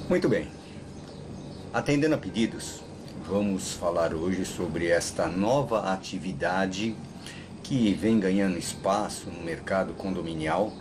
Muito bem. Atendendo a pedidos, vamos falar hoje sobre esta nova atividade que vem ganhando espaço no mercado condominial,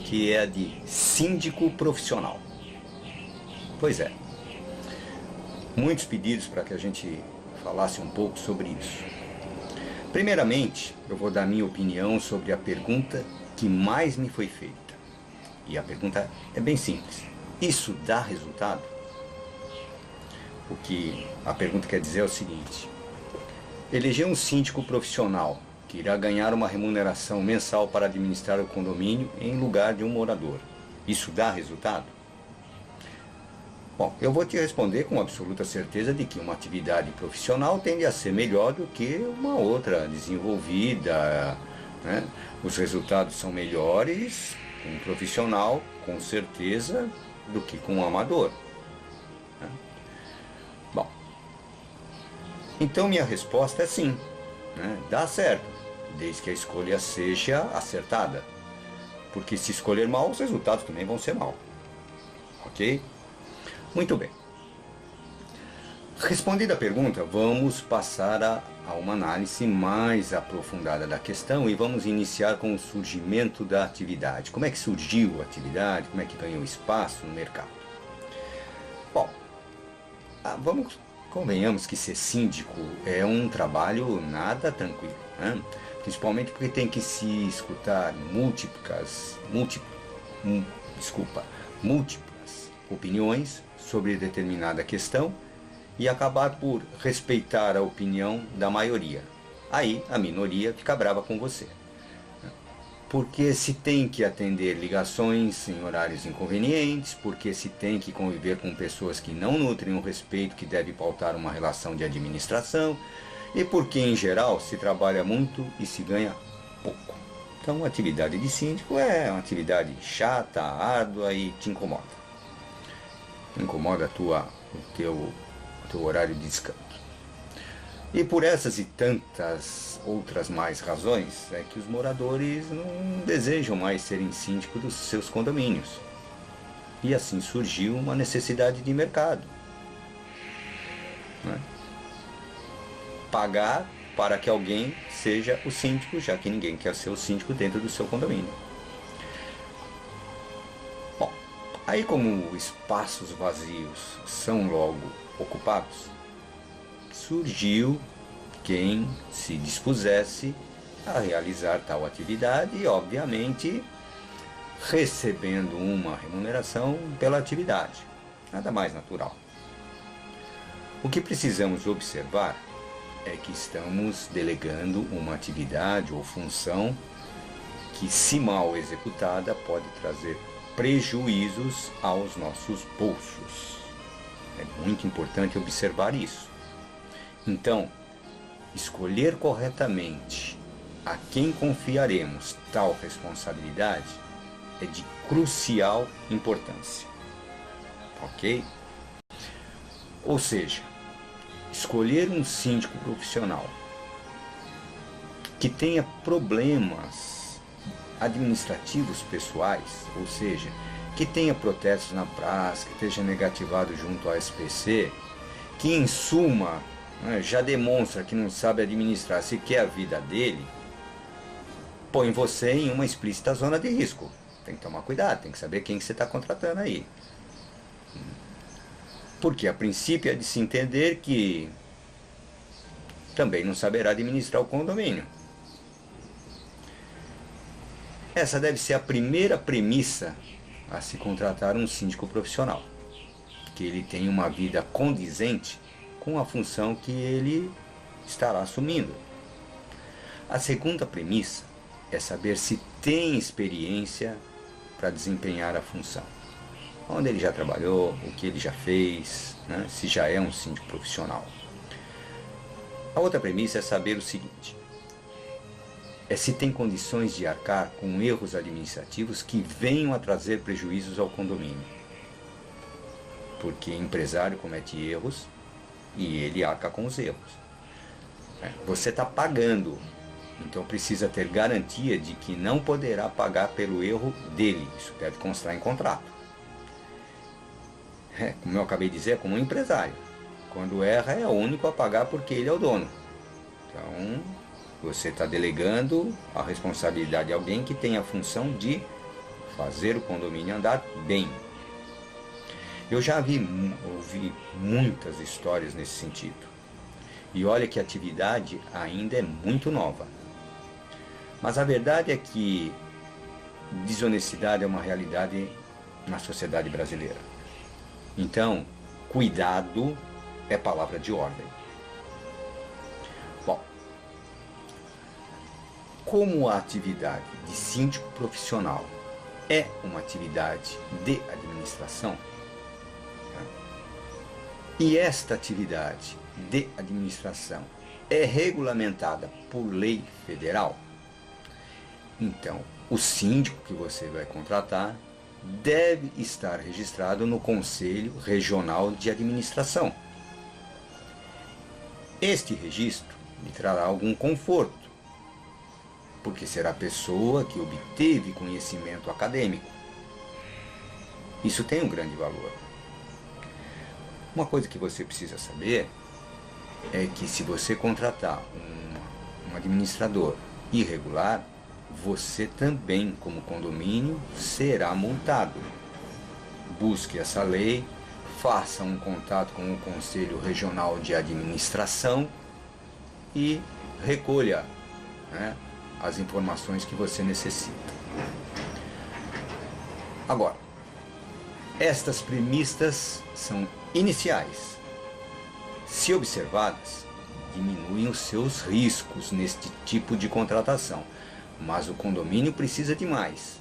que é a de síndico profissional. Pois é, muitos pedidos para que a gente falasse um pouco sobre isso. Primeiramente, eu vou dar minha opinião sobre a pergunta que mais me foi feita. E a pergunta é bem simples. Isso dá resultado? O que a pergunta quer dizer é o seguinte: eleger um síndico profissional que irá ganhar uma remuneração mensal para administrar o condomínio em lugar de um morador, isso dá resultado? Bom, eu vou te responder com absoluta certeza de que uma atividade profissional tende a ser melhor do que uma outra desenvolvida, né? Os resultados são melhores com um profissional, com certeza, do que com um amador. Bom, então minha resposta é sim, né? Dá certo, desde que a escolha seja acertada. Porque se escolher mal, os resultados também vão ser mal. Ok? Muito bem. Respondida a pergunta, vamos passar a uma análise mais aprofundada da questão e vamos iniciar com o surgimento da atividade. Como é que surgiu a atividade? Como é que ganhou espaço no mercado? Bom, convenhamos que ser síndico é um trabalho nada tranquilo, né? Principalmente porque tem que se escutar múltiplas opiniões sobre determinada questão e acabar por respeitar a opinião da maioria. Aí a minoria fica brava com você. Porque se tem que atender ligações em horários inconvenientes, porque se tem que conviver com pessoas que não nutrem o respeito que deve pautar uma relação de administração, e porque em geral se trabalha muito e se ganha pouco. Então a atividade de síndico é uma atividade chata, árdua e te incomoda. Incomoda o teu horário de descanso. E por essas e tantas outras mais razões é que os moradores não desejam mais serem síndicos dos seus condomínios. E assim surgiu uma necessidade de mercado, né? Pagar para que alguém seja o síndico, já que ninguém quer ser o síndico dentro do seu condomínio. Bom, aí como espaços vazios são logo ocupados, surgiu quem se dispusesse a realizar tal atividade e, obviamente, recebendo uma remuneração pela atividade. Nada mais natural. O que precisamos observar é que estamos delegando uma atividade ou função que, se mal executada, pode trazer prejuízos aos nossos bolsos. É muito importante observar isso. Então, escolher corretamente a quem confiaremos tal responsabilidade é de crucial importância. Ok? Ou seja, escolher um síndico profissional que tenha problemas administrativos pessoais, ou seja, que tenha protestos na praça, que esteja negativado junto ao SPC, que em suma, né, já demonstra que não sabe administrar sequer a vida dele, põe você em uma explícita zona de risco. Tem que tomar cuidado, tem que saber quem que você está contratando aí. Porque a princípio é de se entender que também não saberá administrar o condomínio. Essa deve ser a primeira premissa a se contratar um síndico profissional, que ele tenha uma vida condizente com a função que ele estará assumindo. A segunda premissa é saber se tem experiência para desempenhar a função. Onde ele já trabalhou, o que ele já fez, né? Se já é um síndico profissional. A outra premissa é saber o seguinte: é se tem condições de arcar com erros administrativos que venham a trazer prejuízos ao condomínio. Porque empresário comete erros e ele arca com os erros. Você está pagando, então precisa ter garantia de que não poderá pagar pelo erro dele. Isso deve constar em contrato. como eu acabei de dizer, é como um empresário. Quando erra, é o único a pagar porque ele é o dono. Então, você está delegando a responsabilidade a alguém que tem a função de fazer o condomínio andar bem. Eu já ouvi muitas histórias nesse sentido. E olha que a atividade ainda é muito nova. Mas a verdade é que desonestidade é uma realidade na sociedade brasileira. Então, cuidado é palavra de ordem. Bom, como a atividade de síndico profissional é uma atividade de administração, e esta atividade de administração é regulamentada por lei federal, então o síndico que você vai contratar deve estar registrado no Conselho Regional de Administração. Este registro lhe trará algum conforto, porque será a pessoa que obteve conhecimento acadêmico. Isso tem um grande valor. Uma coisa que você precisa saber é que se você contratar um administrador irregular, você também, como condomínio, será multado. Busque essa lei, faça um contato com o Conselho Regional de Administração e recolha, as informações que você necessita. Agora, estas premissas são iniciais. Se observadas, diminuem os seus riscos neste tipo de contratação. Mas o condomínio precisa de mais.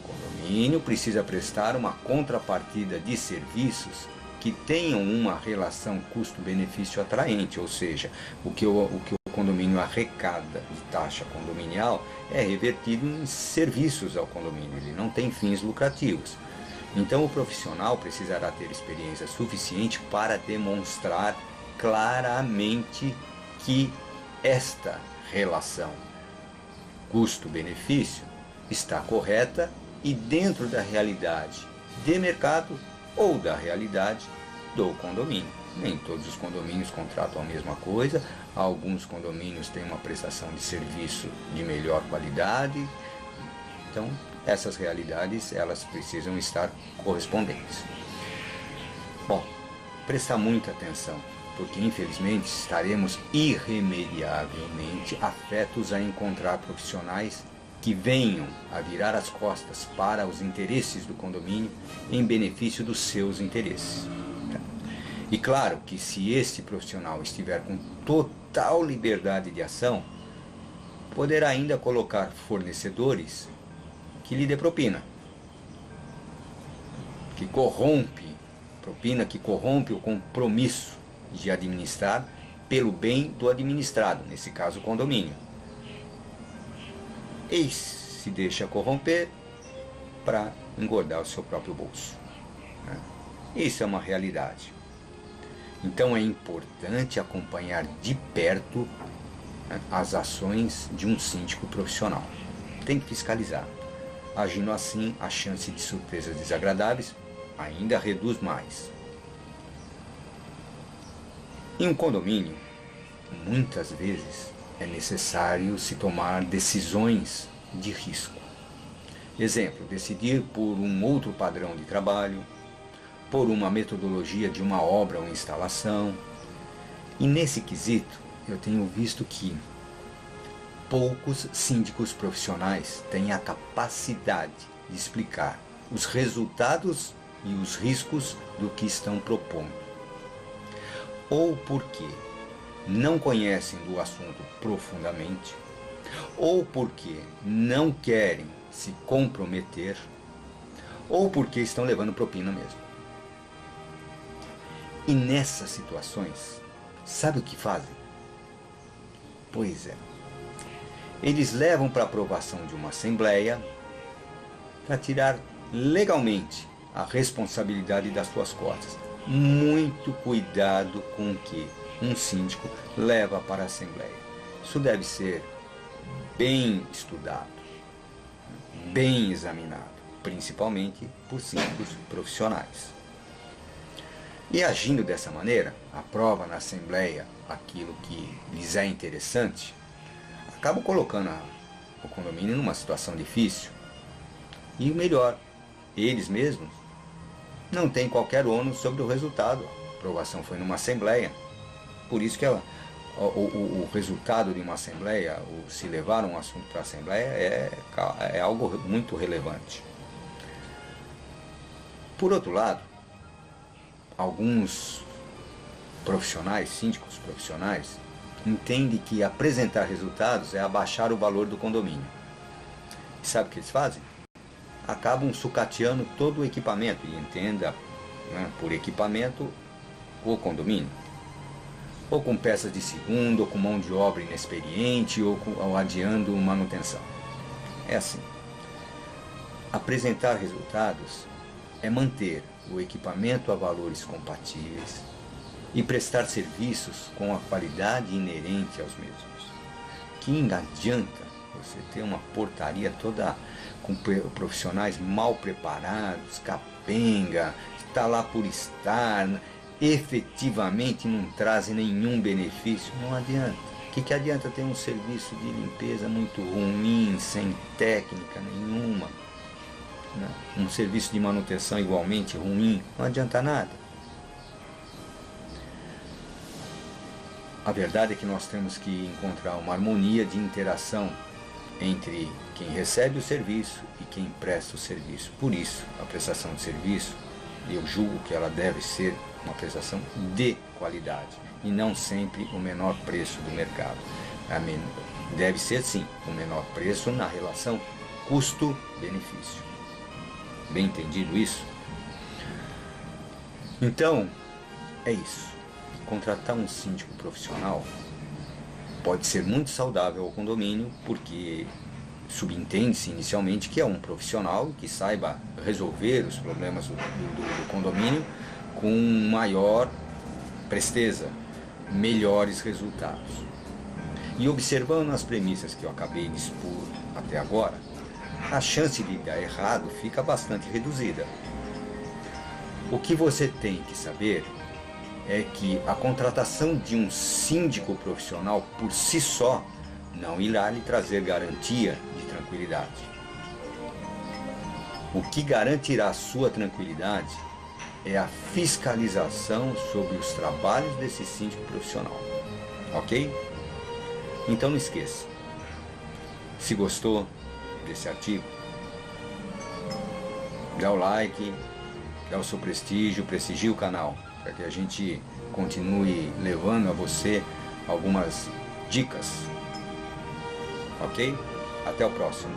O condomínio precisa prestar uma contrapartida de serviços que tenham uma relação custo-benefício atraente, ou seja, o que o condomínio arrecada de taxa condominial é revertido em serviços ao condomínio, ele não tem fins lucrativos. Então o profissional precisará ter experiência suficiente para demonstrar claramente que esta relação custo-benefício está correta e dentro da realidade de mercado ou da realidade do condomínio. Nem todos os condomínios contratam a mesma coisa, alguns condomínios têm uma prestação de serviço de melhor qualidade, então essas realidades elas precisam estar correspondentes. Bom, prestar muita atenção, porque infelizmente estaremos irremediavelmente afetos a encontrar profissionais que venham a virar as costas para os interesses do condomínio em benefício dos seus interesses. E claro que se este profissional estiver com total liberdade de ação, poderá ainda colocar fornecedores que lhe dê propina, propina que corrompe o compromisso de administrar pelo bem do administrado, nesse caso o condomínio. E se deixa corromper para engordar o seu próprio bolso. Isso é uma realidade. Então é importante acompanhar de perto as ações de um síndico profissional. Tem que fiscalizar. Agindo assim, a chance de surpresas desagradáveis ainda reduz mais. Em um condomínio, muitas vezes é necessário se tomar decisões de risco. Exemplo, decidir por um outro padrão de trabalho, por uma metodologia de uma obra ou instalação. E nesse quesito, eu tenho visto que poucos síndicos profissionais têm a capacidade de explicar os resultados e os riscos do que estão propondo. Ou porque não conhecem do assunto profundamente, ou porque não querem se comprometer, ou porque estão levando propina mesmo. E nessas situações, sabe o que fazem? Pois é, eles levam para aprovação de uma assembleia para tirar legalmente a responsabilidade das suas costas. Muito cuidado com o que um síndico leva para a assembleia. Isso deve ser bem estudado, bem examinado, principalmente por síndicos profissionais. E agindo dessa maneira, aprova na Assembleia aquilo que lhes é interessante, acabam colocando o condomínio numa situação difícil. E o melhor, eles mesmos não têm qualquer ônus sobre o resultado. A aprovação foi numa Assembleia. Por isso que o resultado de uma Assembleia, se levar um assunto para a Assembleia, é algo muito relevante. Por outro lado, alguns profissionais, síndicos profissionais, entendem que apresentar resultados é abaixar o valor do condomínio. E sabe o que eles fazem? Acabam sucateando todo o equipamento, e entenda, né, por equipamento o condomínio. Ou com peças de segunda, ou com mão de obra inexperiente, ou adiando manutenção. É assim. Apresentar resultados é manter o equipamento a valores compatíveis e prestar serviços com a qualidade inerente aos mesmos. Que não adianta você ter uma portaria toda com profissionais mal preparados, capenga, está lá por estar, efetivamente não trazem nenhum benefício. Não adianta. O que adianta ter um serviço de limpeza muito ruim, sem técnica nenhuma, né? Um serviço de manutenção igualmente ruim? Não adianta nada. A verdade é que nós temos que encontrar uma harmonia de interação entre quem recebe o serviço e quem presta o serviço. Por isso, a prestação de serviço, eu julgo que ela deve ser uma prestação de qualidade e não sempre o menor preço do mercado. Deve ser sim o menor preço na relação custo-benefício. Bem entendido isso? Então, é isso. Contratar um síndico profissional pode ser muito saudável ao condomínio, porque subentende-se inicialmente que é um profissional que saiba resolver os problemas do condomínio com maior presteza, melhores resultados. E observando as premissas que eu acabei de expor até agora, a chance de dar errado fica bastante reduzida. O que você tem que saber é que a contratação de um síndico profissional por si só não irá lhe trazer garantia de tranquilidade. O que garantirá a sua tranquilidade é a fiscalização sobre os trabalhos desse síndico profissional. Ok? Então não esqueça. Se gostou desse artigo, dá o like, dá o seu prestígio, prestigie o canal, para que a gente continue levando a você algumas dicas. Ok? Até o próximo.